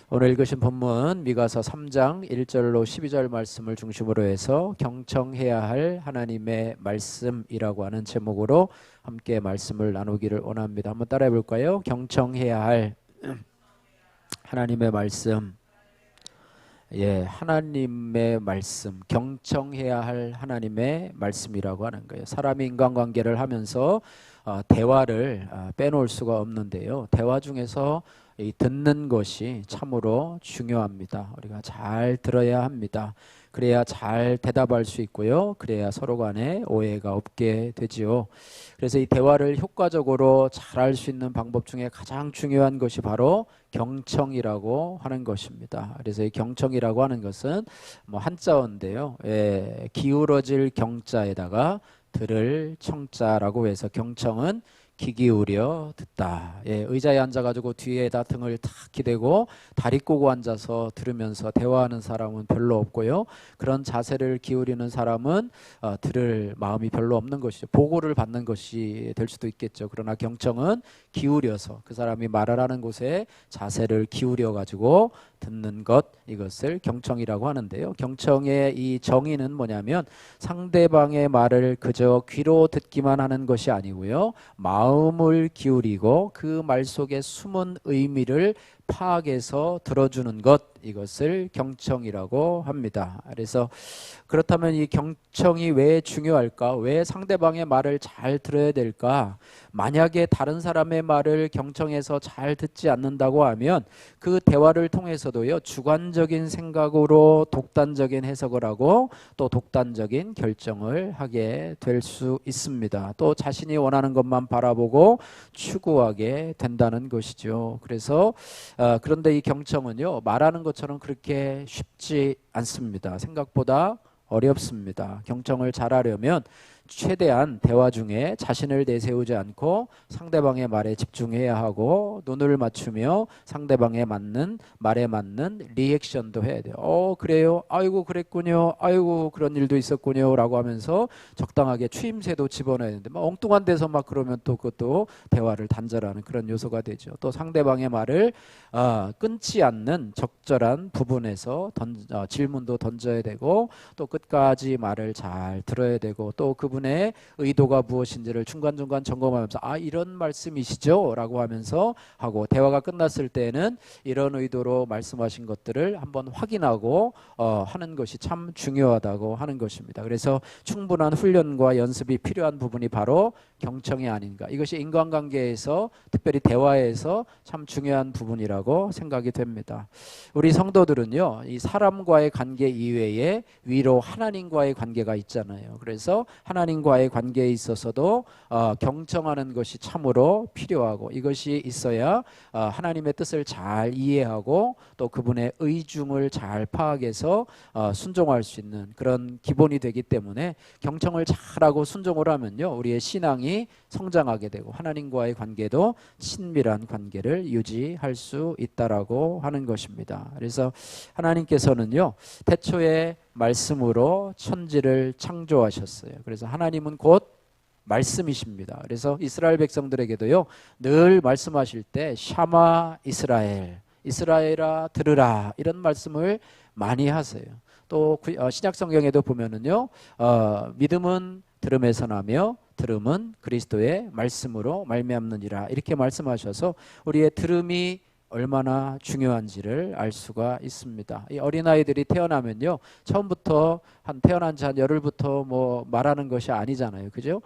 오늘 읽으신 본문 미가서 3장 1절로 12절 말씀을 중심으로 해서 경청해야 할 하나님의 말씀이라고 하는 제목으로 함께 말씀을 나누기를 원합니다. 한번 따라해 볼까요? 경청해야 할 하나님의 말씀. 하나님의 말씀, 경청해야 할 하나님의 말씀이라고 하는 거예요. 사람이 인간관계를 하면서 대화를 빼놓을 수가 없는데요. 대화 중에서 이 듣는 것이 참으로 중요합니다. 우리가 잘 들어야 합니다. 그래야 잘 대답할 수 있고요. 그래야 서로 간에 오해가 없게 되지요. 그래서 이 대화를 효과적으로 잘 할 수 있는 방법 중에 가장 중요한 것이 바로 경청이라고 하는 것입니다. 그래서 이 경청이라고 하는 것은 한자어인데요. 기울어질 경자에다가 들을 청자라고 해서 경청은 귀 기울여 듣다. 의자에 앉아가지고 뒤에다 등을 탁 기대고 다리 꼬고 앉아서 들으면서 대화하는 사람은 별로 없고요. 그런 자세를 기울이는 사람은 들을 마음이 별로 없는 것이죠. 보고를 받는 것이 될 수도 있겠죠. 그러나 경청은 기울여서 그 사람이 말을 하는 곳에 자세를 기울여 가지고 듣는 것, 이것을 경청이라고 하는데요. 경청의 이 정의는 뭐냐면 상대방의 말을 그저 귀로 듣기만 하는 것이 아니고요. 마음을 기울이고 그 말 속에 숨은 의미를 파악해서 들어주는 것, 이것을 경청이라고 합니다. 그래서 그렇다면 이 경청이 왜 중요할까? 왜 상대방의 말을 잘 들어야 될까? 만약에 다른 사람의 말을 경청해서 잘 듣지 않는다고 하면 그 대화를 통해서도요, 주관적인 생각으로 독단적인 해석을 하고 또 독단적인 결정을 하게 될 수 있습니다. 또 자신이 원하는 것만 바라보고 추구하게 된다는 것이죠. 그래서 그런데 이 경청은요, 말하는 것처럼 그렇게 쉽지 않습니다. 생각보다 어렵습니다. 경청을 잘하려면 최대한 대화 중에 자신을 내세우지 않고 상대방의 말에 집중해야 하고 눈을 맞추며 상대방의 말에 맞는 리액션도 해야 돼요. 그래요? 아이고 그랬군요. 아이고 그런 일도 있었군요. 라고 하면서 적당하게 추임새도 집어넣어야 되는데 엉뚱한 데서 막 그러면 또 그것도 대화를 단절하는 그런 요소가 되죠. 또 상대방의 말을 끊지 않는 적절한 부분에서 질문도 던져야 되고 또 끝까지 말을 잘 들어야 되고 또 그분의 의도가 무엇인지를 중간중간 점검하면서 이런 말씀이시죠? 라고 하면서 하고 대화가 끝났을 때는 이런 의도로 말씀하신 것들을 한번 확인하고 하는 것이 참 중요하다고 하는 것입니다. 그래서 충분한 훈련과 연습이 필요한 부분이 바로 경청이 아닌가. 이것이 인간관계에서 특별히 대화에서 참 중요한 부분이라고 생각이 됩니다. 우리 성도들은요, 이 사람과의 관계 이외에 위로 하나님과의 관계가 있잖아요. 그래서 하나님과의 관계에 있어서도 경청하는 것이 참으로 필요하고 이것이 있어야 하나님의 뜻을 잘 이해하고 또 그분의 의중을 잘 파악해서 순종할 수 있는 그런 기본이 되기 때문에 경청을 잘하고 순종을 하면요, 우리의 신앙이 성장하게 되고 하나님과의 관계도 친밀한 관계를 유지할 수 있다라고 하는 것입니다. 그래서 하나님께서는요, 태초에 말씀으로 천지를 창조하셨어요. 그래서 하나님은 곧 말씀이십니다. 그래서 이스라엘 백성들에게도요, 늘 말씀하실 때 샤마 이스라엘, 이스라엘아 들으라, 이런 말씀을 많이 하세요. 또 신약 성경에도 보면은요, 믿음은 들음에서 나며 들음은 그리스도의 말씀으로 말미암느니라, 이렇게 말씀하셔서 우리의 들음이 얼마나 중요한지를 알 수가 있습니다. 이 어린아이들이 태어나면요, 처음부터 태어난 지 한 열흘부터 말하는 것이 아니잖아요. 그죠?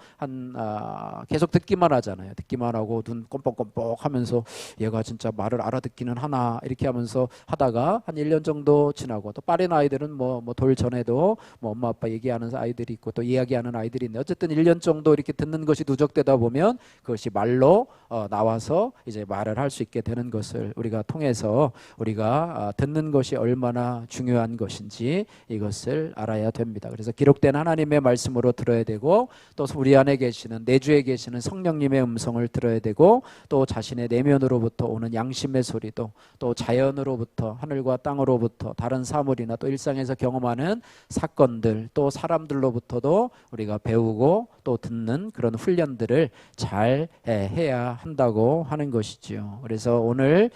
계속 듣기만 하잖아요. 듣기만 하고 눈 껌뻑껌뻑 하면서 얘가 진짜 말을 알아듣기는 하나, 이렇게 하면서 하다가 한 1년 정도 지나고, 또 빠른 아이들은 돌 전에도 엄마 아빠 얘기하는 아이들이 있고 또 이야기하는 아이들이 있는데 어쨌든 1년 정도 이렇게 듣는 것이 누적되다 보면 그것이 말로 나와서 이제 말을 할 수 있게 되는 것을 우리가 통해서 우리가 듣는 것이 얼마나 중요한 것인지 이것을 알아야 됩니다. 그래서 기록된 하나님의 말씀으로 들어야 되고 또 우리 안에 계시는 내주에 계시는 성령님의 음성을 들어야 되고 또 자신의 내면으로부터 오는 양심의 소리도 또 자연으로부터 하늘과 땅으로부터 다른 사물이나 또 일상에서 경험하는 사건들 또 사람들로부터도 우리가 배우고 또 듣는 그런 훈련들을 잘 해야 한다고 하는 것이지요. 그래서 오늘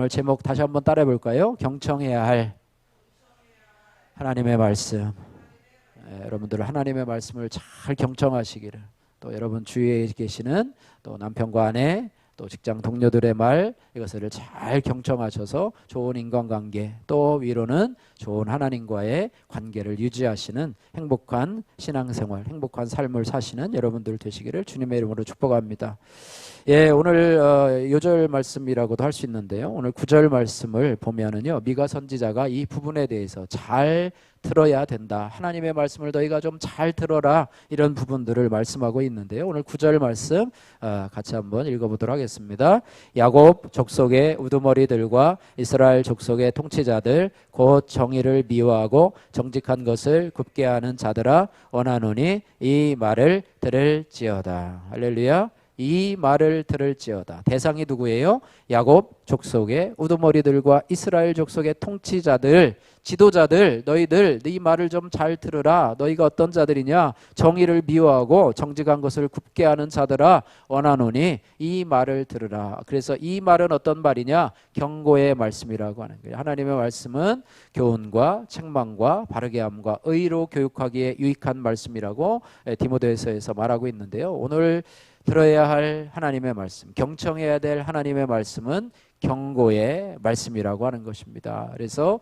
제목 다시 한번 따라해 볼까요? 경청해야 할 하나님의 말씀. 여러분들 하나님의 말씀을 잘 경청하시기를, 또 여러분 주위에 계시는 또 남편과 아내, 또 직장 동료들의 말, 이것을 잘 경청하셔서 좋은 인간관계, 또 위로는 좋은 하나님과의 관계를 유지하시는 행복한 신앙생활, 행복한 삶을 사시는 여러분들 되시기를 주님의 이름으로 축복합니다. 예, 오늘 요절 말씀이라고도 할 수 있는데요. 오늘 9절 말씀을 보면은요, 미가 선지자가 이 부분에 대해서 잘 들어야 된다. 하나님의 말씀을 너희가 좀 잘 들어라. 이런 부분들을 말씀하고 있는데요. 오늘 9절 말씀 같이 한번 읽어보도록 하겠습니다. 야곱 족속의 우두머리들과 이스라엘 족속의 통치자들, 곧 정의를 미워하고 정직한 것을 굽게 하는 자들아, 원하노니 이 말을 들을지어다. 할렐루야. 이 말을 들을지어다. 대상이 누구예요? 야곱 족속의 우두머리들과 이스라엘 족속의 통치자들, 지도자들, 너희들 이 말을 좀 잘 들으라. 너희가 어떤 자들이냐? 정의를 미워하고 정직한 것을 굽게 하는 자들아, 원하노니 이 말을 들으라. 그래서 이 말은 어떤 말이냐? 경고의 말씀이라고 하는 거예요. 하나님의 말씀은 교훈과 책망과 바르게 함과 의로 교육하기에 유익한 말씀이라고 디모데후서에서 말하고 있는데요. 오늘 들어야 할 하나님의 말씀, 경청해야 될 하나님의 말씀은 경고의 말씀이라고 하는 것입니다. 그래서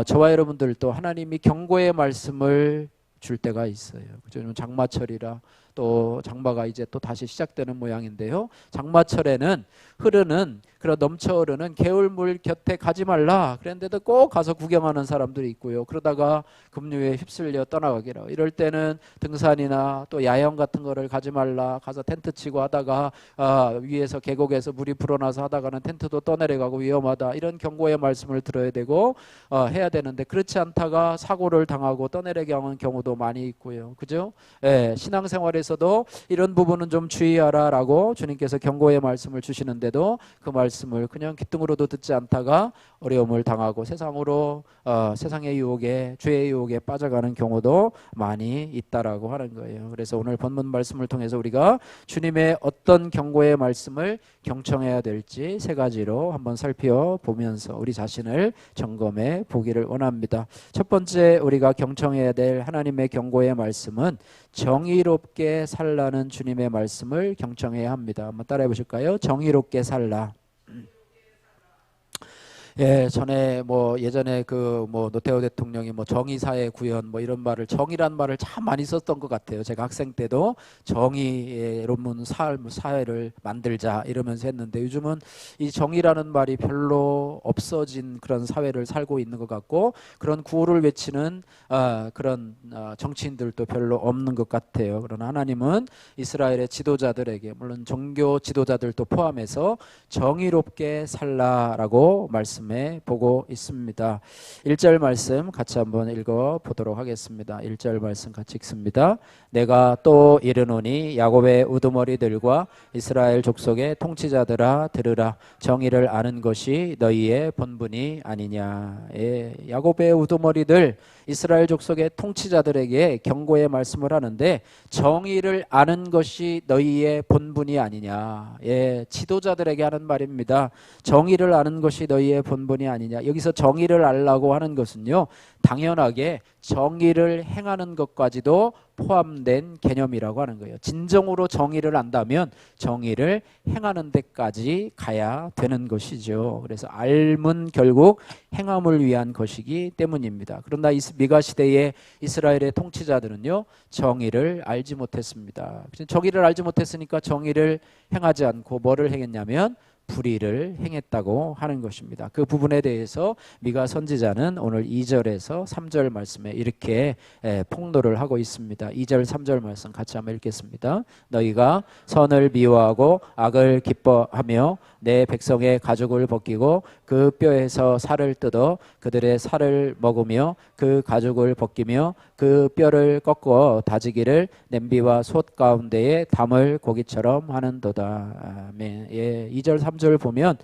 저와 여러분들도 하나님이 경고의 말씀을 줄 때가 있어요. 그죠? 장마철이라 또 장마가 이제 또 다시 시작되는 모양인데요. 장마철에는 흐르는, 그런 넘쳐 흐르는 개울물 곁에 가지 말라 그랬는데도 꼭 가서 구경하는 사람들이 있고요. 그러다가 급류에 휩쓸려 떠나가기로. 이럴 때는 등산이나 또 야영 같은 거를 가지 말라, 가서 텐트 치고 하다가 위에서 계곡에서 물이 불어나서 하다가는 텐트도 떠내려가고 위험하다, 이런 경고의 말씀을 들어야 되고 해야 되는데, 그렇지 않다가 사고를 당하고 떠내려가는 경우도 많이 있고요. 그죠? 예, 신앙생활에서도 이런 부분은 좀 주의하라라고 주님께서 경고의 말씀을 주시는데도 그 말씀을 그냥 귀등으로도 듣지 않다가 어려움을 당하고 세상으로 세상의 유혹에, 죄의 유혹에 빠져가는 경우도 많이 있다라고 하는 거예요. 그래서 오늘 본문 말씀을 통해서 우리가 주님의 어떤 경고의 말씀을 경청해야 될지 세 가지로 한번 살펴보면서 우리 자신을 점검해 보기를 원합니다. 첫 번째, 우리가 경청해야 될 하나님의 경고의 말씀은 정의롭게 살라는 주님의 말씀을 경청해야 합니다. 한번 따라해 보실까요? 정의롭게 살라. 예, 전에 예전에 노태우 대통령이 정의사회 구현 이런 말을, 정의란 말을 참 많이 썼던 것 같아요. 제가 학생 때도 정의로운 사회를 만들자 이러면서 했는데, 요즘은 이 정의라는 말이 별로 없어진 그런 사회를 살고 있는 것 같고, 그런 구호를 외치는 그런 정치인들도 별로 없는 것 같아요. 그러나 하나님은 이스라엘의 지도자들에게, 물론 종교 지도자들도 포함해서 정의롭게 살라라고 말씀해 보고 있습니다. 1절 말씀 같이 한번 읽어 보도록 하겠습니다. 1절 말씀 같이 읽습니다. 내가 또 이르노니 야곱의 우두머리들과 이스라엘 족속의 통치자들아, 들으라. 정의를 아는 것이 너희의 본분이 아니냐. 예, 야곱의 우두머리들, 이스라엘 족속의 통치자들에게 경고의 말씀을 하는데, 정의를 아는 것이 너희의 본분이 아니냐. 예, 지도자들에게 하는 말입니다. 정의를 아는 것이 너희의 본분이 아니냐. 여기서 정의를 알라고 하는 것은요, 당연하게 정의를 행하는 것까지도 포함된 개념이라고 하는 거예요. 진정으로 정의를 안다면 정의를 행하는 데까지 가야 되는 것이죠. 그래서 알면 결국 행함을 위한 것이기 때문입니다. 그러나 미가 시대의 이스라엘의 통치자들은요, 정의를 알지 못했습니다. 정의를 알지 못했으니까 정의를 행하지 않고 뭐를 행했냐면 불의를 행했다고 하는 것입니다. 그 부분에 대해서 미가 선지자는 오늘 2절에서 3절 말씀에 이렇게 폭로를 하고 있습니다. 2절 3절 말씀 같이 한번 읽겠습니다. 너희가 선을 미워하고 악을 기뻐하며 내 백성의 가죽을 벗기고 그 뼈에서 살을 뜯어 그들의 살을 먹으며 그 가죽을 벗기며 그 뼈를 꺾어 다지기를 냄비와 솥 가운데에 담을 고기처럼 하는도다. 아멘. 예, 2절 3절 보면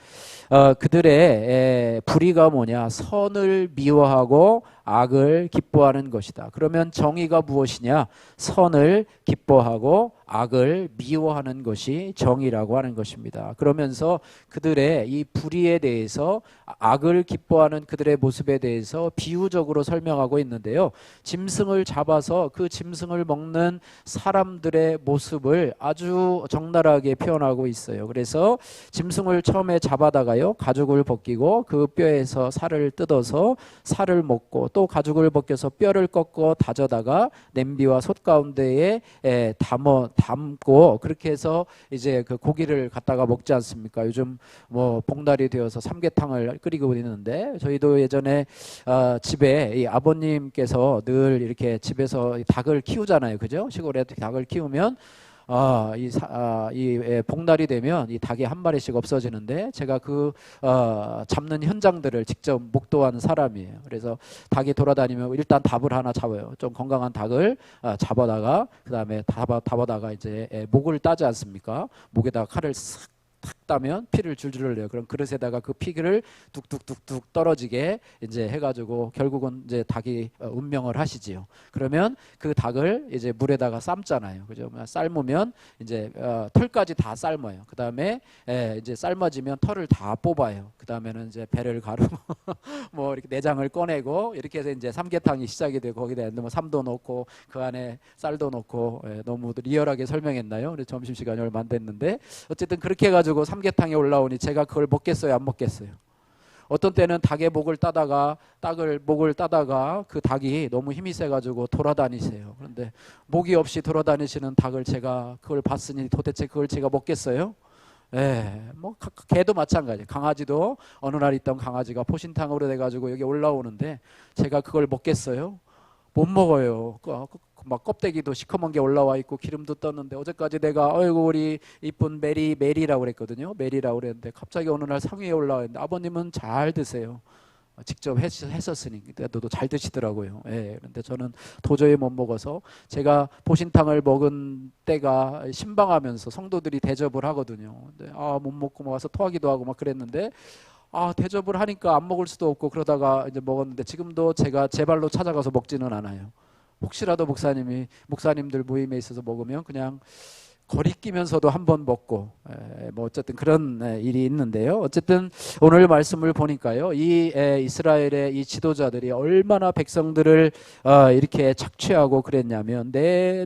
그들의 불의가 뭐냐? 선을 미워하고 악을 기뻐하는 것이다. 그러면 정의가 무엇이냐? 선을 기뻐하고 악을 미워하는 것이 정의라고 하는 것입니다. 그러면서 그들의 이 불의에 대해서, 악을 기뻐하는 그들의 모습에 대해서 비유적으로 설명하고 있는데요. 짐승을 잡아서 그 짐승을 먹는 사람들의 모습을 아주 적나라하게 표현하고 있어요. 그래서 짐승을 처음에 잡아다가요, 가죽을 벗기고 그 뼈에서 살을 뜯어서 살을 먹고, 또 가죽을 벗겨서 뼈를 꺾어 다져다가 냄비와 솥 가운데에 담고, 그렇게 해서 이제 그 고기를 갖다가 먹지 않습니까? 요즘 뭐 봉다리 되어서 삼계탕을 끓이고 있는데, 저희도 예전에 집에 이 아버님께서 늘 이렇게 집에서 닭을 키우잖아요, 그죠? 시골에 닭을 키우면 복날이 되면 이 닭이 한 마리씩 없어지는데, 제가 잡는 현장들을 직접 목도하는 사람이에요. 그래서 닭이 돌아다니면 일단 닭을 하나 잡아요. 좀 건강한 닭을 잡아다가, 그 다음에 잡아다가 이제 목을 따지 않습니까? 목에다가 칼을 싹 탁 따면 피를 줄줄 흘려요. 그럼 그릇에다가 그 피를 뚝뚝뚝뚝 떨어지게 이제 해가지고 결국은 이제 닭이 운명을 하시지요. 그러면 그 닭을 이제 물에다가 삶잖아요. 그죠? 삶으면 이제 털까지 다 삶아요. 그 다음에 이제 삶아지면 털을 다 뽑아요. 그 다음에는 이제 배를 가르고 뭐 이렇게 내장을 꺼내고, 이렇게 해서 이제 삼계탕이 시작이 되고, 거기다 뭐 삼도 넣고 그 안에 쌀도 넣고, 너무 리얼하게 설명했나요? 그래서 점심시간이 얼마 안 됐는데, 어쨌든 그렇게 해가지고 삼계탕에 올라오니 제가 그걸 먹겠어요, 안 먹겠어요? 어떤 때는 닭의 목을 따다가 그 닭이 너무 힘이 세가지고 돌아다니세요. 그런데 목이 없이 돌아다니시는 닭을 제가 그걸 봤으니 도대체 그걸 제가 먹겠어요? 뭐 개도 마찬가지. 강아지도 어느 날 있던 강아지가 포신탕으로 돼가지고 여기 올라오는데 제가 그걸 먹겠어요? 못 먹어요. 막 껍데기도 시커먼 게 올라와 있고 기름도 떴는데, 어제까지 내가 어이구 우리 이쁜 메리라고 그랬거든요. 메리라고 그랬는데 갑자기 어느 날 상위에 올라왔는데, 아버님은 잘 드세요. 직접 했었으니까 너도 잘 드시더라고요. 그런데 저는 도저히 못 먹어서, 제가 보신탕을 먹은 때가 신방하면서 성도들이 대접을 하거든요. 근데 못 먹고 막 와서 토하기도 하고 막 그랬는데, 대접을 하니까 안 먹을 수도 없고 그러다가 이제 먹었는데, 지금도 제가 제 발로 찾아가서 먹지는 않아요. 혹시라도 목사님들 모임에 있어서 먹으면 그냥 거리끼면서도 한번 먹고, 뭐 어쨌든 그런 일이 있는데요. 어쨌든 오늘 말씀을 보니까요, 이 이스라엘의 이 지도자들이 얼마나 백성들을 이렇게 착취하고 그랬냐면,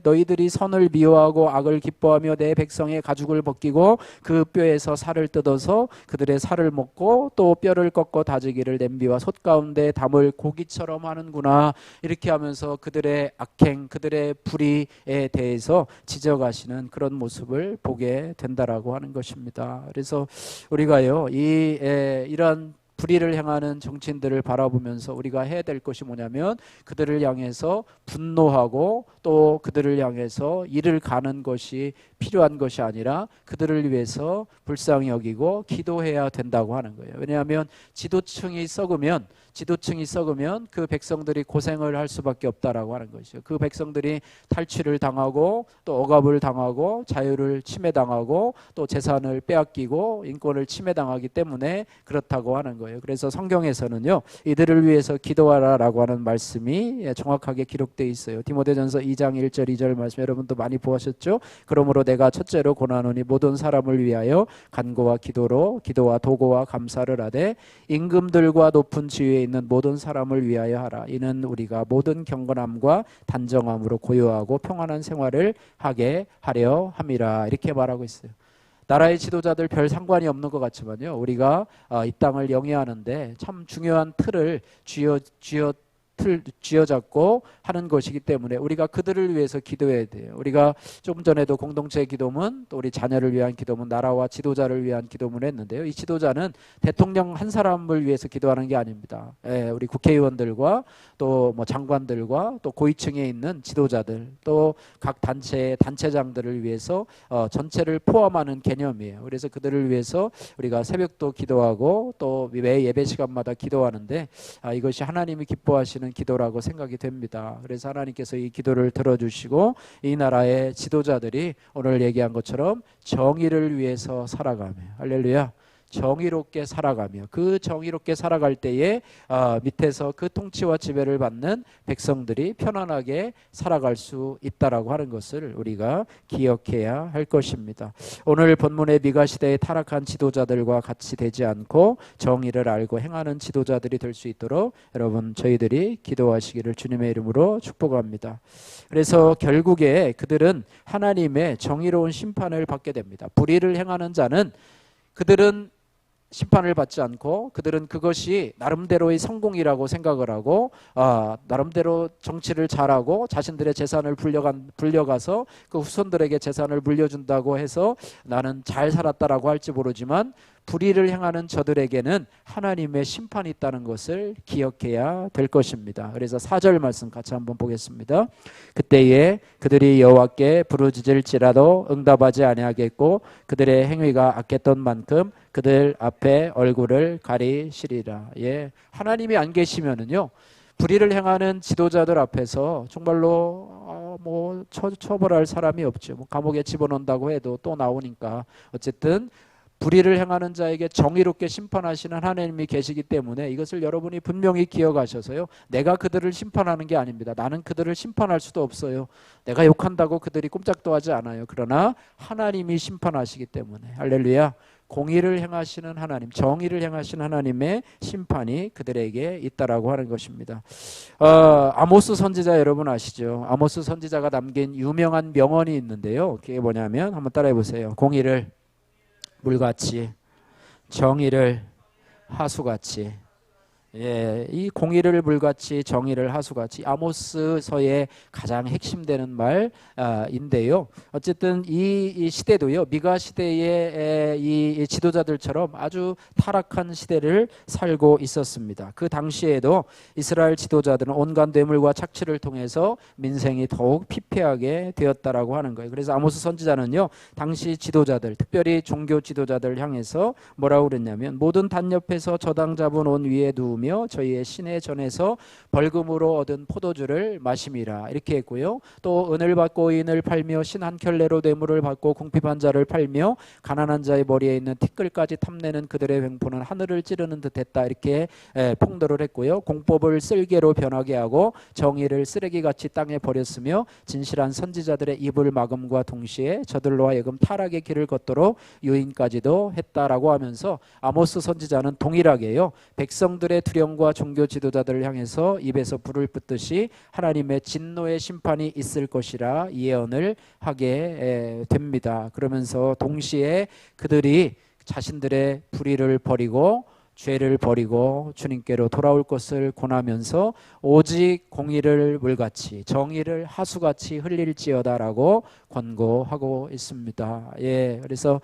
너희들이 선을 미워하고 악을 기뻐하며 내 백성의 가죽을 벗기고 그 뼈에서 살을 뜯어서 그들의 살을 먹고 또 뼈를 꺾어 다지기를 냄비와 솥 가운데 담을 고기처럼 하는구나. 이렇게 하면서 그들의 악행, 그들의 불의에 대해서 지적하시는 그런 모습을 보게 된다라고 하는 것입니다. 그래서 우리가요, 이런 불의를 행하는 정치인들을 바라보면서 우리가 해야 될 것이 뭐냐면, 그들을 향해서 분노하고 또 그들을 향해서 이를 가는 것이 필요한 것이 아니라 그들을 위해서 불쌍히 여기고 기도해야 된다고 하는 거예요. 왜냐하면 지도층이 썩으면 그 백성들이 고생을 할 수밖에 없다라고 하는 것이죠. 그 백성들이 탈취를 당하고 또 억압을 당하고 자유를 침해당하고 또 재산을 빼앗기고 인권을 침해당하기 때문에 그렇다고 하는 거예요. 그래서 성경에서는요, 이들을 위해서 기도하라라고 하는 말씀이 정확하게 기록되어 있어요. 디모데전서 2장 1절 2절 말씀 여러분도 많이 보셨죠? 그러므로 내가 첫째로 고나노니 모든 사람을 위하여 간구와 기도와 도고와 감사를 하되 임금들과 높은 지위에 있는 모든 사람을 위하여 하라. 이는 우리가 모든 경건함과 단정함으로 고요하고 평안한 생활을 하게 하려 함이라. 이렇게 말하고 있어요. 나라의 지도자들 별 상관이 없는 것 같지만요, 우리가 이 땅을 영위하는데 참 중요한 틀을 쥐어잡고 하는 것이기 때문에 우리가 그들을 위해서 기도해야 돼요. 우리가 조금 전에도 공동체 기도문, 또 우리 자녀를 위한 기도문, 나라와 지도자를 위한 기도문을 했는데요, 이 지도자는 대통령 한 사람을 위해서 기도하는 게 아닙니다. 우리 국회의원들과 또 뭐 장관들과 또 고위층에 있는 지도자들, 또 각 단체장들을 위해서 전체를 포함하는 개념이에요. 그래서 그들을 위해서 우리가 새벽도 기도하고 또 매 예배 시간마다 기도하는데, 이것이 하나님이 기뻐하시는 기도라고 생각이 됩니다. 그래서 하나님께서 이 기도를 들어주시고 이 나라의 지도자들이 오늘 얘기한 것처럼 정의를 위해서 살아가며, 할렐루야, 정의롭게 살아가며 그 정의롭게 살아갈 때에 밑에서 그 통치와 지배를 받는 백성들이 편안하게 살아갈 수 있다라고 하는 것을 우리가 기억해야 할 것입니다. 오늘 본문의 미가 시대의 타락한 지도자들과 같이 되지 않고 정의를 알고 행하는 지도자들이 될 수 있도록 여러분 저희들이 기도하시기를 주님의 이름으로 축복합니다. 그래서 결국에 그들은 하나님의 정의로운 심판을 받게 됩니다. 불의를 행하는 자는 그들은 심판을 받지 않고 그들은 그것이 나름대로의 성공이라고 생각을 하고 나름대로 정치를 잘하고 자신들의 재산을 불려가서 그 후손들에게 재산을 물려준다고 해서 나는 잘 살았다라고 할지 모르지만 불의를 행하는 저들에게는 하나님의 심판이 있다는 것을 기억해야 될 것입니다. 그래서 4절 말씀 같이 한번 보겠습니다. 그때에 그들이 여호와께 부르짖을지라도 응답하지 아니하겠고 그들의 행위가 악했던 만큼 그들 앞에 얼굴을 가리시리라. 예, 하나님이 안 계시면은요 불의를 행하는 지도자들 앞에서 정말로 처벌할 사람이 없죠. 감옥에 집어넣는다고 해도 또 나오니까 어쨌든 불의를 행하는 자에게 정의롭게 심판하시는 하나님이 계시기 때문에 이것을 여러분이 분명히 기억하셔서요. 내가 그들을 심판하는 게 아닙니다. 나는 그들을 심판할 수도 없어요. 내가 욕한다고 그들이 꼼짝도 하지 않아요. 그러나 하나님이 심판하시기 때문에 할렐루야. 공의를 행하시는 하나님, 정의를 행하시는 하나님의 심판이 그들에게 있다라고 하는 것입니다. 아모스 선지자 여러분 아시죠? 아모스 선지자가 남긴 유명한 명언이 있는데요. 그게 뭐냐면 한번 따라해 보세요. 공의를 물같이, 정의를 하수같이. 예, 이 공의를 물같이 정의를 하수같이 아모스서의 가장 핵심되는 말인데요. 어쨌든 이 시대도요. 미가 시대의 이 지도자들처럼 아주 타락한 시대를 살고 있었습니다. 그 당시에도 이스라엘 지도자들은 온갖 뇌물과 착취를 통해서 민생이 더욱 피폐하게 되었다라고 하는 거예요. 그래서 아모스 선지자는요. 당시 지도자들, 특별히 종교 지도자들 향해서 뭐라고 그랬냐면 모든 단옆에서 저당 잡은 온 위에 누우며 저희의 시내 전에서 벌금으로 얻은 포도주를 마심이라 이렇게 했고요. 또 은을 받고 인을 팔며 신 한 켤레로 뇌물을 받고 궁핍한 자를 팔며 가난한 자의 머리에 있는 티끌까지 탐내는 그들의 횡포는 하늘을 찌르는 듯했다 이렇게 폭로를 했고요. 공법을 쓸개로 변하게 하고 정의를 쓰레기같이 땅에 버렸으며 진실한 선지자들의 입을 막음과 동시에 저들로 하여금 타락의 길을 걷도록 유인까지도 했다라고 하면서 아모스 선지자는 동일하게요. 백성들의 두려움과 종교 지도자들을 향해서 입에서 불을 뿜듯이 하나님의 진노의 심판이 있을 것이라 예언을 하게 됩니다. 그러면서 동시에 그들이 자신들의 불의를 버리고 죄를 버리고 주님께로 돌아올 것을 권하면서 오직 공의를 물같이 정의를 하수같이 흘릴지어다라고 권고하고 있습니다. 예, 그래서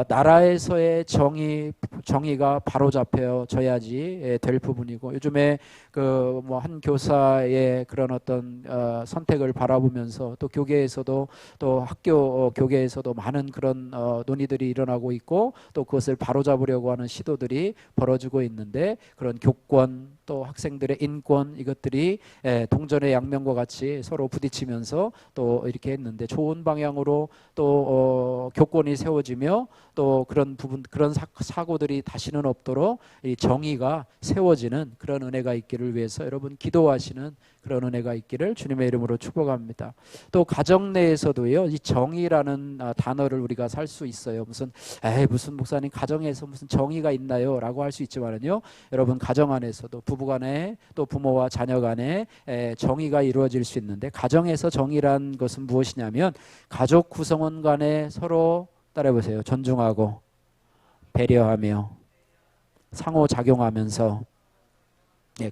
나라에서의 정의가 바로 잡혀져야지 될 부분이고 요즘에 그 뭐 한 교사의 그런 어떤 선택을 바라보면서 또 교계에서도 또 학교 교계에서도 많은 그런 논의들이 일어나고 있고 또 그것을 바로 잡으려고 하는 시도들이 벌어지고 있는데 그런 교권 또 학생들의 인권 이것들이 동전의 양면과 같이 서로 부딪히면서 또 이렇게 했는데 좋은 방향으로 또 교권이 세워지며 또 그런 부분 그런 사고들이 다시는 없도록 이 정의가 세워지는 그런 은혜가 있기를 위해서 여러분 기도하시는 그런 은혜가 있기를 주님의 이름으로 축복합니다. 또 가정 내에서도요 이 정의라는 단어를 우리가 살 수 있어요. 무슨 목사님 가정에서 무슨 정의가 있나요?라고 할 수 있지만은요 여러분 가정 안에서도 부부간에 또 부모와 자녀간에 정의가 이루어질 수 있는데 가정에서 정의란 것은 무엇이냐면 가족 구성원 간에 서로 따라해보세요. 존중하고 배려하며 상호작용하면서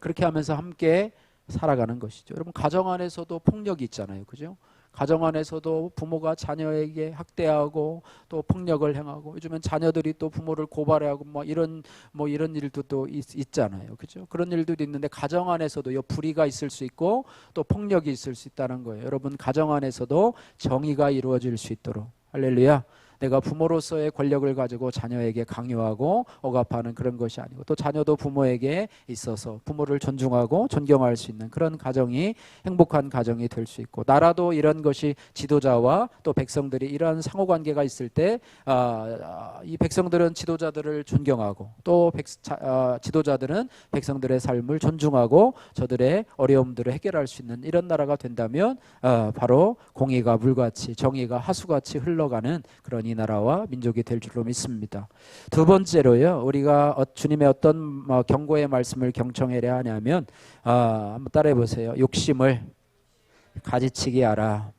그렇게 하면서 함께 살아가는 것이죠. 여러분 가정 안에서도 폭력이 있잖아요. 그죠? 가정 안에서도 부모가 자녀에게 학대하고 또 폭력을 행하고 요즘엔 자녀들이 또 부모를 고발하고 이런 일도 또 있잖아요. 그죠? 그런 일들도 있는데 가정 안에서도 불의가 있을 수 있고 또 폭력이 있을 수 있다는 거예요. 여러분 가정 안에서도 정의가 이루어질 수 있도록 할렐루야. 내가 부모로서의 권력을 가지고 자녀에게 강요하고 억압하는 그런 것이 아니고, 또 자녀도 부모에게 있어서 부모를 존중하고 존경할 수 있는 그런 가정이 행복한 가정이 될 수 있고, 나라도 이런 것이 지도자와 또 백성들이 이러한 상호관계가 있을 때 이 백성들은 지도자들을 존경하고 또 지도자들은 백성들의 삶을 존중하고 저들의 어려움들을 해결할 수 있는 이런 나라가 된다면 바로 공의가 물같이 정의가 하수같이 흘러가는 그런 이 나라와 민족이 될 줄로 믿습니다. 두 번째로요, 우리가 주님의 어떤 경고의 말씀을 경청해야 하냐면 한번 따라해 보세요. 욕심을 가지치기 하라.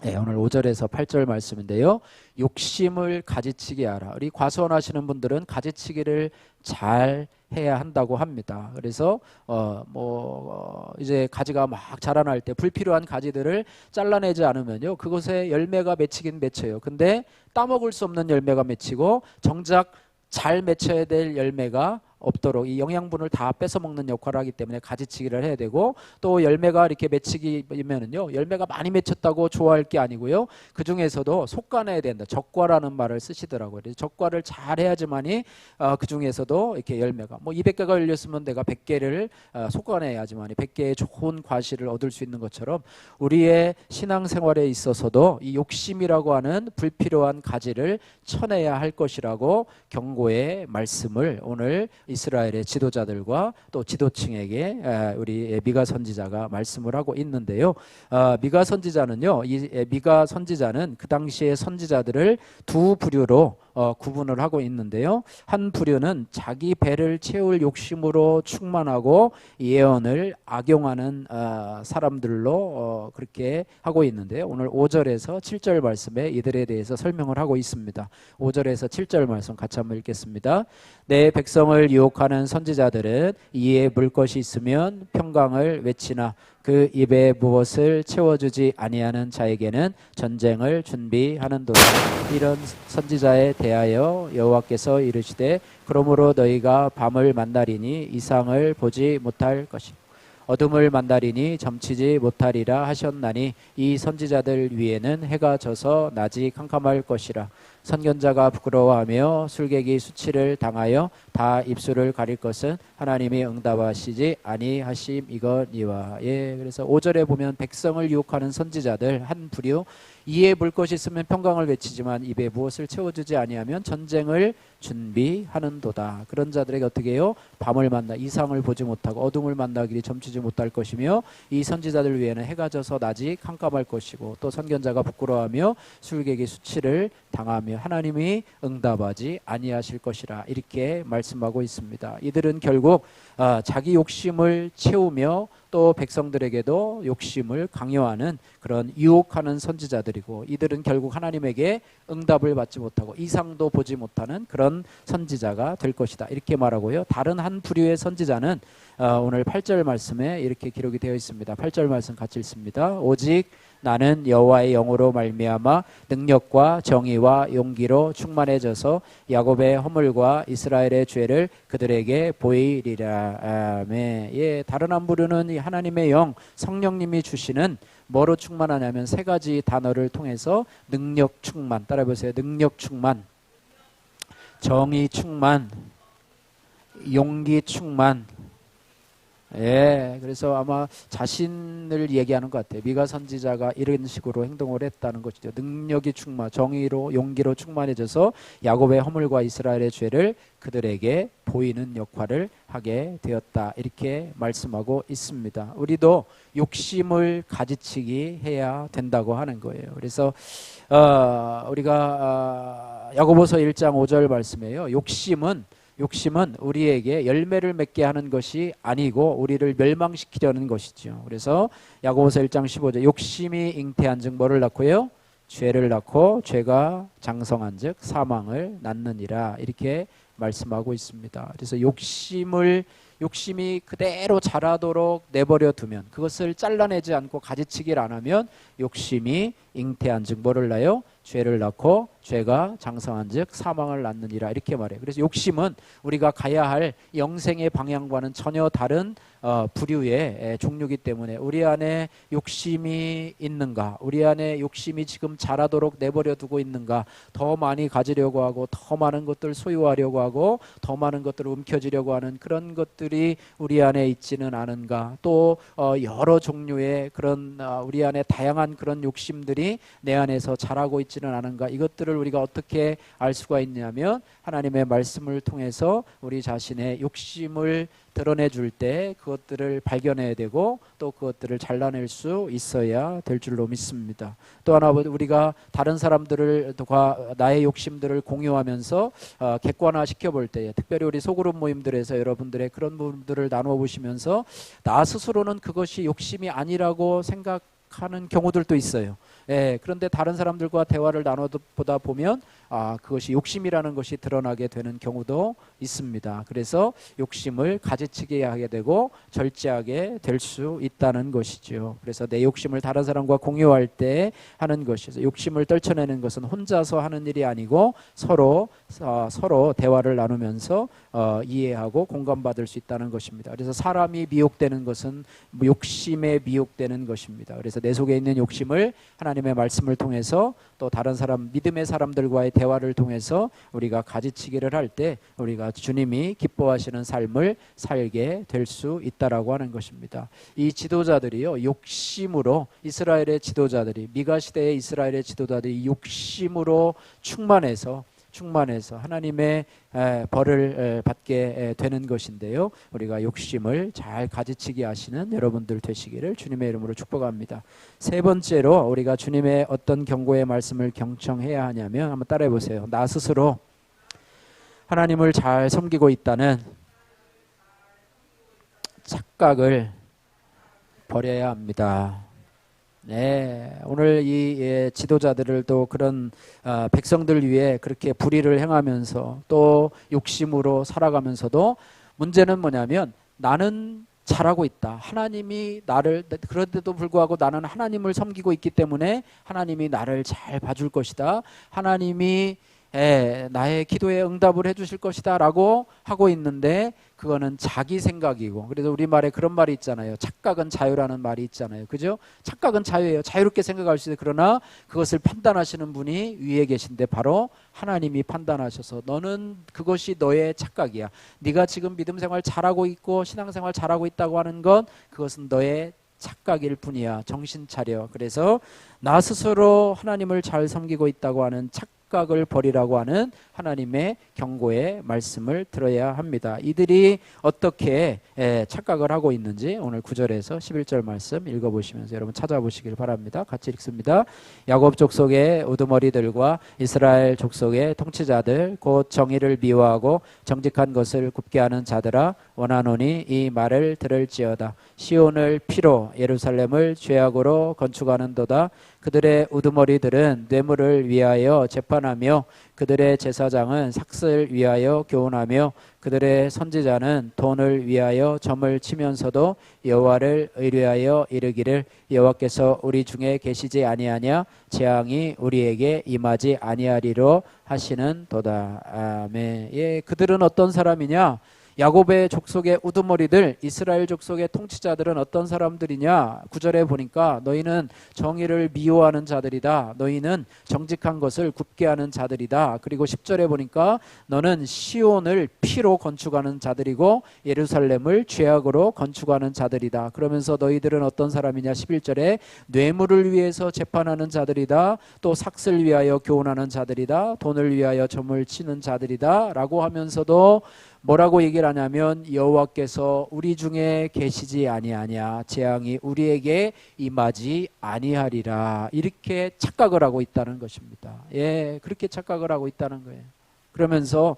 네, 오늘 5절에서 8절 말씀인데요. 욕심을 가지치기 하라. 우리 과수원하시는 분들은 가지치기를 잘 해야 한다고 합니다. 그래서 이제 가지가 막 자라날 때 불필요한 가지들을 잘라내지 않으면요, 그것에 열매가 맺히긴 맺혀요. 근데 따먹을 수 없는 열매가 맺히고 정작 잘 맺혀야 될 열매가 없도록 이 영양분을 다 뺏어 먹는 역할을 하기 때문에 가지치기를 해야 되고, 또 열매가 이렇게 맺히기면은요, 열매가 많이 맺혔다고 좋아할 게 아니고요, 그 중에서도 솎아내야 된다. 적과라는 말을 쓰시더라고요. 그래서 적과를 잘 해야지만이 그 중에서도 이렇게 열매가 200개가 열렸으면 내가 100개를 솎아내야지만이 100개의 좋은 과실을 얻을 수 있는 것처럼, 우리의 신앙생활에 있어서도 이 욕심이라고 하는 불필요한 가지를 쳐내야 할 것이라고 경고의 말씀을 오늘 이스라엘의 지도자들과 또 지도층에게 우리 미가 선지자가 말씀을 하고 있는데요. 미가 선지자는요, 이 미가 선지자는 그 당시의 선지자들을 두 부류로 구분을 하고 있는데요. 한 부류는 자기 배를 채울 욕심으로 충만하고 예언을 악용하는 사람들로 그렇게 하고 있는데요. 오늘 5절에서 7절 말씀에 이들에 대해서 설명을 하고 있습니다. 5절에서 7절 말씀 같이 한번 읽겠습니다. 내 백성을 유혹하는 선지자들은 이에 물 것이 있으면 평강을 외치나 그 입에 무엇을 채워주지 아니하는 자에게는 전쟁을 준비하는도다. 이런 선지자에 대하여 여호와께서 이르시되 그러므로 너희가 밤을 만나리니 이상을 보지 못할 것이고 어둠을 만나리니 점치지 못하리라 하셨나니 이 선지자들 위에는 해가 져서 낮이 캄캄할 것이라. 선견자가 부끄러워하며 술객이 수치를 당하여 다 입술을 가릴 것은 하나님이 응답하시지 아니하심이거니와. 예, 그래서 5절에 보면 백성을 유혹하는 선지자들 한 부류, 이에 물 것이 있으면 평강을 외치지만 입에 무엇을 채워주지 아니하면 전쟁을 준비하는도다. 그런 자들에게 어떻게 해요? 밤을 만나 이상을 보지 못하고 어둠을 만나기를 점치지 못할 것이며, 이 선지자들 위에는 해가 져서 낮이 캄캄할 것이고, 또 선견자가 부끄러워하며 술객이 수치를 당하며 하나님이 응답하지 아니하실 것이라. 이렇게 말씀하고 있습니다. 이들은 결국 자기 욕심을 채우며 또 백성들에게도 욕심을 강요하는 그런 유혹하는 선지자들이고, 이들은 결국 하나님에게 응답을 받지 못하고 이상도 보지 못하는 그런 선지자가 될 것이다. 이렇게 말하고요. 다른 한 부류의 선지자는 오늘 8절 말씀에 이렇게 기록이 되어 있습니다. 8절 말씀 같이 읽습니다. 오직 나는 여호와의 영으로 말미암아 능력과 정의와 용기로 충만해져서 야곱의 허물과 이스라엘의 죄를 그들에게 보이리라. 아멘. 예, 다른 한 부류는 이 하나님의 영 성령님이 주시는 뭐로 충만하냐면 세 가지 단어를 통해서 능력 충만, 따라해보세요. 능력 충만, 정의 충만, 용기 충만. 예, 그래서 아마 자신을 얘기하는 것 같아요. 미가 선지자가 이런 식으로 행동을 했다는 것이죠. 능력이 충만, 정의로 용기로 충만해져서 야곱의 허물과 이스라엘의 죄를 그들에게 보이는 역할을 하게 되었다. 이렇게 말씀하고 있습니다. 우리도 욕심을 가지치기 해야 된다고 하는 거예요. 그래서 우리가 야고보서 1장 5절 말씀이에요. 욕심은 우리에게 열매를 맺게 하는 것이 아니고 우리를 멸망시키려는 것이죠. 그래서 야고보서 1장 15절 욕심이 잉태한즉 뭐를 낳고요? 죄를 낳고 죄가 장성한즉 사망을 낳느니라. 이렇게 말씀하고 있습니다. 그래서 욕심이 그대로 자라도록 내버려 두면, 그것을 잘라내지 않고 가지치기를 안 하면 욕심이 잉태한즉 뭐를 낳아요? 죄를 낳고 죄가 장성한즉 사망을 낳느니라 이렇게 말해요. 그래서 욕심은 우리가 가야 할 영생의 방향과는 전혀 다른 부류의 종류이기 때문에 우리 안에 욕심이 있는가, 우리 안에 욕심이 지금 자라도록 내버려 두고 있는가, 더 많이 가지려고 하고 더 많은 것들을 소유하려고 하고 더 많은 것들을 움켜쥐려고 하는 그런 것들이 우리 안에 있지는 않은가, 또 여러 종류의 그런 우리 안에 다양한 그런 욕심들이 내 안에서 자라고 있지는 않은가, 이것들을 우리가 어떻게 알 수가 있냐면 하나님의 말씀을 통해서 우리 자신의 욕심을 드러내 줄 때 그것들을 발견해야 되고 또 그것들을 잘라낼 수 있어야 될 줄로 믿습니다. 또 하나 우리가 다른 사람들과 나의 욕심들을 공유하면서 객관화 시켜볼 때, 특별히 우리 소그룹 모임들에서 여러분들의 그런 부분들을 나누어 보시면서 나 스스로는 그것이 욕심이 아니라고 생각하는 경우들도 있어요. 예, 그런데 다른 사람들과 대화를 나눠보다 보면 그것이 욕심이라는 것이 드러나게 되는 경우도 있습니다. 그래서 욕심을 가지치게 하게 되고 절제하게 될 수 있다는 것이죠. 그래서 내 욕심을 다른 사람과 공유할 때 하는 것이죠. 욕심을 떨쳐내는 것은 혼자서 하는 일이 아니고 서로 대화를 나누면서 이해하고 공감받을 수 있다는 것입니다. 그래서 사람이 미혹되는 것은 욕심에 미혹되는 것입니다. 그래서 내 속에 있는 욕심을 하나님의 말씀을 통해서 또 다른 사람, 믿음의 사람들과의 대화를 통해서 우리가 가지치기를 할 때 우리가 주님이 기뻐하시는 삶을 살게 될 수 있다라고 하는 것입니다. 이 지도자들이요, 욕심으로, 이스라엘의 지도자들이, 미가 시대의 이스라엘의 지도자들이 욕심으로 충만해서 하나님의 벌을 받게 되는 것인데요, 우리가 욕심을 잘 가지치게 하시는 여러분들 되시기를 주님의 이름으로 축복합니다. 세 번째로 우리가 주님의 어떤 경고의 말씀을 경청해야 하냐면, 한번 따라해 보세요. 나 스스로 하나님을 잘 섬기고 있다는 착각을 버려야 합니다. 네, 오늘 이 지도자들을 또 그런 백성들 위해 그렇게 불의를 행하면서 또 욕심으로 살아가면서도 문제는 뭐냐면, 나는 잘하고 있다. 하나님이 나를, 그런데도 불구하고 나는 하나님을 섬기고 있기 때문에 하나님이 나를 잘 봐줄 것이다. 하나님이 나의 기도에 응답을 해주실 것이다 라고 하고 있는데, 그거는 자기 생각이고, 그래서 우리말에 그런 말이 있잖아요. 착각은 자유라는 말이 있잖아요. 그죠? 착각은 자유예요. 자유롭게 생각할 수 있어요. 그러나 그것을 판단하시는 분이 위에 계신데 바로 하나님이 판단하셔서 너는 그것이 너의 착각이야. 네가 지금 믿음 생활 잘하고 있고 신앙생활 잘하고 있다고 하는 건 그것은 너의 착각일 뿐이야. 정신 차려. 그래서 나 스스로 하나님을 잘 섬기고 있다고 하는 착각을 버리라고 하는 하나님의 경고의 말씀을 들어야 합니다. 이들이 어떻게 착각을 하고 있는지 오늘 9절에서 11절 말씀 읽어보시면서 여러분 찾아보시길 바랍니다. 같이 읽습니다. 야곱 족속의 우두머리들과 이스라엘 족속의 통치자들, 곧 정의를 미워하고 정직한 것을 굽게 하는 자들아, 원하노니 이 말을 들을지어다. 시온을 피로 예루살렘을 죄악으로 건축하는도다. 그들의 우두머리들은 뇌물을 위하여 재판하며 그들의 제사장은 삭슬 위하여 교훈하며 그들의 선지자는 돈을 위하여 점을 치면서도 여호와를 의뢰하여 이르기를 여호와께서 우리 중에 계시지 아니하냐, 재앙이 우리에게 임하지 아니하리로 하시는 도다. 아멘. 예, 그들은 어떤 사람이냐? 야곱의 족속의 우두머리들, 이스라엘 족속의 통치자들은 어떤 사람들이냐? 9절에 보니까 너희는 정의를 미워하는 자들이다. 너희는 정직한 것을 굽게 하는 자들이다. 그리고 10절에 보니까 너는 시온을 피로 건축하는 자들이고 예루살렘을 죄악으로 건축하는 자들이다. 그러면서 너희들은 어떤 사람이냐? 11절에 뇌물을 위해서 재판하는 자들이다. 또 삭슬 위하여 교훈하는 자들이다. 돈을 위하여 점을 치는 자들이다. 라고 하면서도 뭐라고 얘기를 하냐면, 여호와께서 우리 중에 계시지 아니하냐, 재앙이 우리에게 임하지 아니하리라, 이렇게 착각을 하고 있다는 것입니다. 예, 그렇게 착각을 하고 있다는 거예요. 그러면서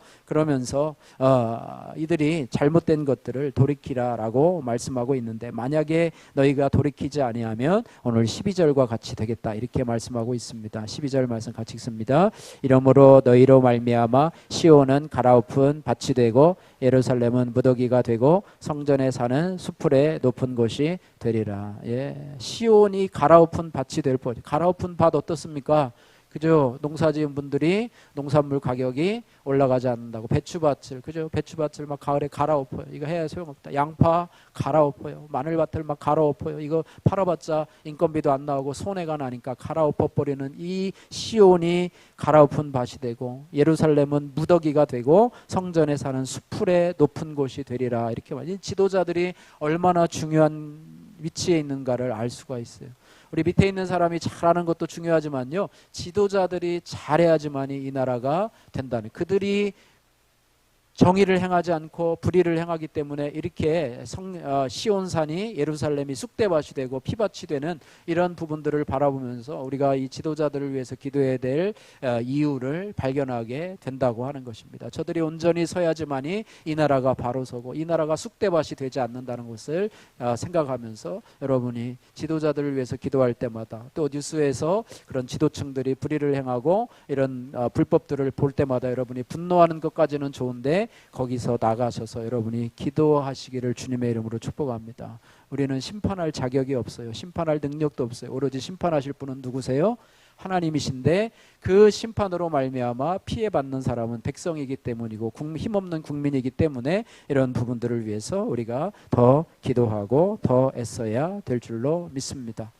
이들이 잘못된 것들을 돌이키라라고 말씀하고 있는데, 만약에 너희가 돌이키지 아니하면 오늘 12절과 같이 되겠다 이렇게 말씀하고 있습니다. 12절 말씀 같이 읽습니다. 이러므로 너희로 말미암아 시온은 갈아엎은 밭이 되고 예루살렘은 무더기가 되고 성전에 사는 수풀의 높은 곳이 되리라. 예, 시온이 갈아엎은 밭이 될 뻔. 갈아엎은 밭 어떻습니까? 그죠? 농사지은 분들이 농산물 가격이 올라가지 않는다고 배추밭을, 그죠? 배추밭을 막 가을에 갈아엎어요. 이거 해야 소용없다. 양파 갈아엎어요. 마늘밭을 막 갈아엎어요. 이거 팔아봤자 인건비도 안 나오고 손해가 나니까 갈아엎어버리는 이 시온이 갈아엎은 밭이 되고 예루살렘은 무더기가 되고 성전에 사는 수풀의 높은 곳이 되리라. 이렇게 말해요. 지도자들이 얼마나 중요한 위치에 있는가를 알 수가 있어요. 우리 밑에 있는 사람이 잘하는 것도 중요하지만요, 지도자들이 잘해야지만이 이 나라가 된다는, 그들이 정의를 행하지 않고 불의를 행하기 때문에 이렇게 시온산이 예루살렘이 쑥대밭이 되고 피밭이 되는 이런 부분들을 바라보면서 우리가 이 지도자들을 위해서 기도해야 될 이유를 발견하게 된다고 하는 것입니다. 저들이 온전히 서야지만이 이 나라가 바로 서고 이 나라가 쑥대밭이 되지 않는다는 것을 생각하면서 여러분이 지도자들을 위해서 기도할 때마다, 또 뉴스에서 그런 지도층들이 불의를 행하고 이런 불법들을 볼 때마다 여러분이 분노하는 것까지는 좋은데 거기서 나가셔서 여러분이 기도하시기를 주님의 이름으로 축복합니다. 우리는 심판할 자격이 없어요. 심판할 능력도 없어요. 오로지 심판하실 분은 누구세요? 하나님이신데 그 심판으로 말미암아 피해받는 사람은 백성이기 때문이고 힘없는 국민이기 때문에 이런 부분들을 위해서 우리가 더 기도하고 더 애써야 될 줄로 믿습니다.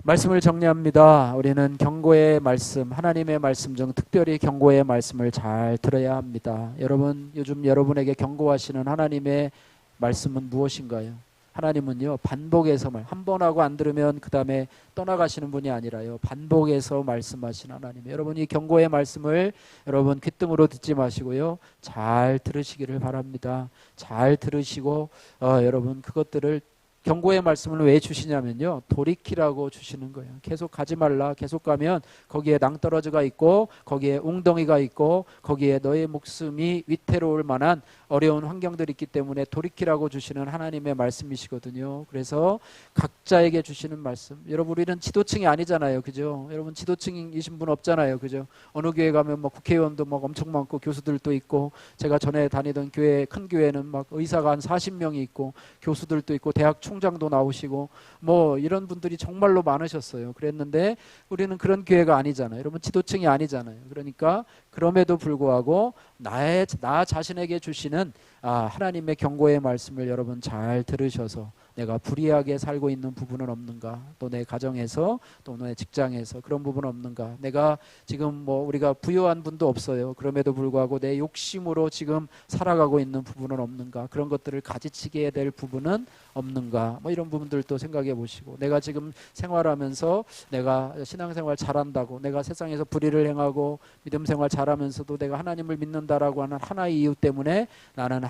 말씀을 정리합니다. 우리는 경고의 말씀, 하나님의 말씀 중 특별히 경고의 말씀을 잘 들어야 합니다. 여러분, 요즘 여러분에게 경고하시는 하나님의 말씀은 무엇인가요? 하나님은요, 반복해서 한 번 하고 안 들으면 그 다음에 떠나가시는 분이 아니라요, 반복해서 말씀하신 하나님. 여러분, 이 경고의 말씀을 여러분 귓등으로 듣지 마시고요, 잘 들으시기를 바랍니다. 잘 들으시고 여러분 그것들을, 경고의 말씀을 왜 주시냐면요, 돌이키라고 주시는 거예요. 계속 가지 말라. 계속 가면 거기에 낭떠러지가 있고 거기에 웅덩이가 있고 거기에 너의 목숨이 위태로울 만한 어려운 환경들이 있기 때문에 돌이키라고 주시는 하나님의 말씀이시거든요. 그래서 각자에게 주시는 말씀. 여러분, 우리는 지도층이 아니잖아요. 그죠? 여러분, 지도층이신 분 없잖아요. 그죠? 어느 교회 가면 막 국회의원도 막 엄청 많고 교수들도 있고, 제가 전에 다니던 교회, 큰 교회는 막 의사가 한 40명이 있고 교수들도 있고 대학 총장도 나오시고 뭐 이런 분들이 정말로 많으셨어요. 그랬는데 우리는 그런 교회가 아니잖아요. 여러분, 지도층이 아니잖아요. 그러니까 그럼에도 불구하고 나 자신에게 주시는 하나님의 경고의 말씀을 여러분 잘 들으셔서 내가 불의하게 살고 있는 부분은 없는가, 또 내 가정에서 또 내 직장에서 그런 부분은 없는가, 내가 지금 뭐 우리가 부유한 분도 없어요. 그럼에도 불구하고 내 욕심으로 지금 살아가고 있는 부분은 없는가, 그런 것들을 가지치게 될 부분은 없는가, 뭐 이런 부분들도 생각해 보시고, 내가 지금 생활하면서 내가 신앙생활 잘한다고, 내가 세상에서 불의를 행하고 믿음 생활 잘하면서도 내가 하나님을 믿는다라고 하는 하나의 이유 때문에 나는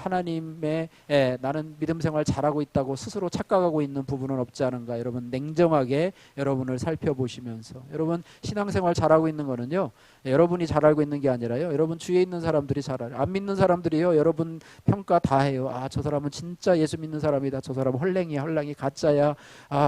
나는 믿음 생활 잘하고 있다고 스스로 착각하고 있는 부분은 없지 않은가. 여러분, 냉정하게 여러분을 살펴보시면서, 여러분 신앙생활 잘하고 있는 거는요, 여러분이 잘 알고 있는 게 아니라요, 여러분 주위에 있는 사람들이 잘 알아요. 안 믿는 사람들이요, 여러분 평가 다 해요. 저 사람은 진짜 예수 믿는 사람이다, 저 사람은 헐랭이야, 가짜야,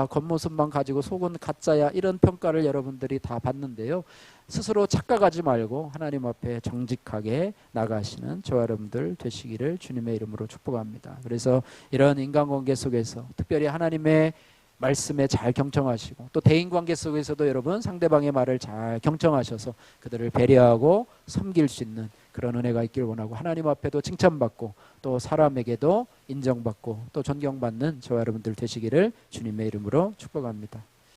겉모습만 가지고 속은 가짜야, 이런 평가를 여러분들이 다 받는데요, 스스로 착각하지 말고 하나님 앞에 정직하게 나가시는 저와 여러분들 되시기를 주님의 이름으로 축복합니다. 그래서 이런 인간관계 속에서 특별히 하나님의 말씀에 잘 경청하시고, 또 대인관계 속에서도 여러분 상대방의 말을 잘 경청하셔서 그들을 배려하고 섬길 수 있는 그런 은혜가 있길 원하고, 하나님 앞에도 칭찬받고 또 사람에게도 인정받고 또 존경받는 저와 여러분들 되시기를 주님의 이름으로 축복합니다.